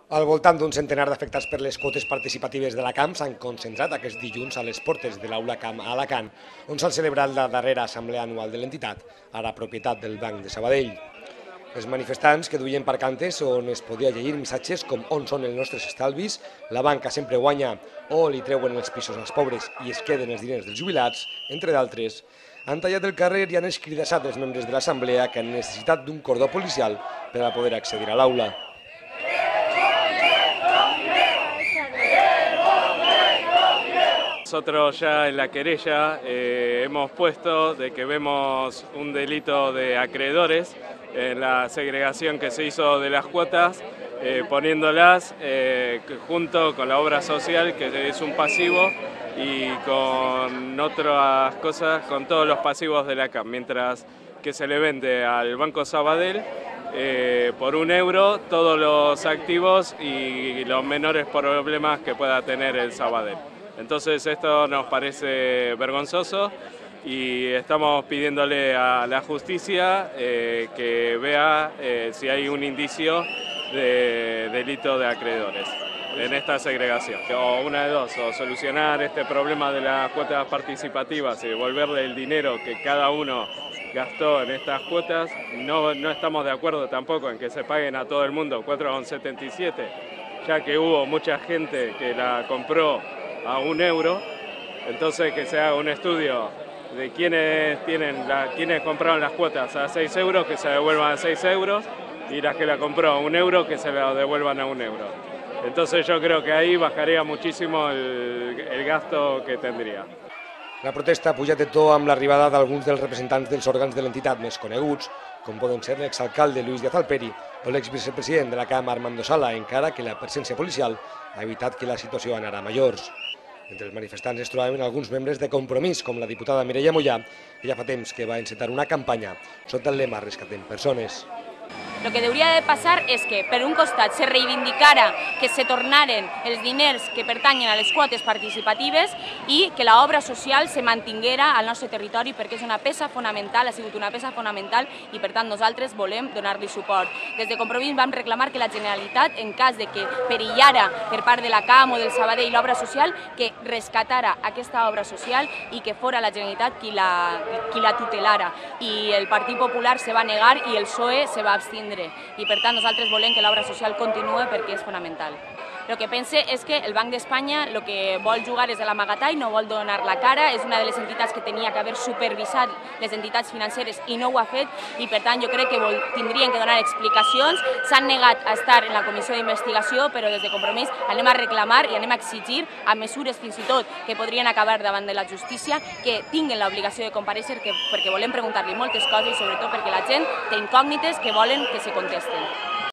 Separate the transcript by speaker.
Speaker 1: Al voltant d'un centenar d'afectats per les quotes participatives de la CAM s'han concentrat aquest dilluns a les portes de l'Aula CAM a Alacant, on s'ha celebrat la darrera assemblea anual de l'entitat, ara propietat del Banc de Sabadell. Els manifestants, que duien parcantes on es podia llegir missatges com on són els nostres estalvis, la banca sempre guanya o li treuen els pisos als pobres i es queden els diners dels jubilats, entre d'altres, han tallat el carrer i han escridassat els membres de l'assemblea que han necessitat d'un cordó policial per a poder accedir a l'aula.
Speaker 2: Nosotros ya en la querella hemos puesto de que vemos un delito de acreedores en la segregación que se hizo de las cuotas, poniéndolas junto con la obra social, que es un pasivo, y con otras cosas, con todos los pasivos de la CAM, mientras que se le vende al Banco Sabadell por €1 todos los activos y los menores problemas que pueda tener el Sabadell. Entonces esto nos parece vergonzoso y estamos pidiéndole a la justicia que vea si hay un indicio de delito de acreedores en esta segregación. O una de dos, o solucionar este problema de las cuotas participativas y devolverle el dinero que cada uno gastó en estas cuotas. No estamos de acuerdo tampoco en que se paguen a todo el mundo 4,77, ya que hubo mucha gente que la compró a €1, entonces que se haga un estudio de quienes compraron las cuotas a €6, que se devuelvan a €6, y las que la compró a €1, que se la devuelvan a €1. Entonces yo creo que ahí bajaría muchísimo el gasto que tendría.
Speaker 1: La protesta ha pujat de to amb l'arribada d'alguns dels representants dels òrgans de l'entitat més coneguts, com poden ser l'exalcalde Luis Díaz Alperi o l'exvicepresident de la CAM Armando Sala, encara que la presència policial ha evitat que la situació anara a majors. Entre els manifestants es trobaven alguns membres de Compromís, com la diputada Mireia Mollà, que ja fa temps que va encetar una campanya sota el lema Rescatem persones.
Speaker 3: El que hauria de passar és que, per un costat, se reivindicara que se tornaren els diners que pertanyen a les quotes participatives i que l'obra social se mantinguera al nostre territori, perquè és una peça fonamental, ha sigut una peça fonamental i, per tant, nosaltres volem donar-li suport. Des de Compromís vam reclamar que la Generalitat, en cas de que perillara per part de la CAM o del Sabadell l'obra social, que rescatara aquesta obra social i que fora la Generalitat qui la tutelara. I el Partit Popular se va negar i el PSOE se va abstindre. I per tant nosaltres volem que l'obra social continuï perquè és fonamental. El que pense és que el Banc d'Espanya el que vol jugar és de l'amagatall, no vol donar la cara, és una de les entitats que tenia que haver supervisat les entitats financeres i no ho ha fet, i per tant jo crec que tindrien que donar explicacions. S'han negat a estar en la comissió d'investigació, però des de Compromís anem a reclamar i anem a exigir a mesures fins i tot que podrien acabar davant de la justícia, que tinguin l'obligació de comparèixer, perquè volem preguntar-li moltes coses i sobretot perquè la gent té incògnites que volen que se contesten.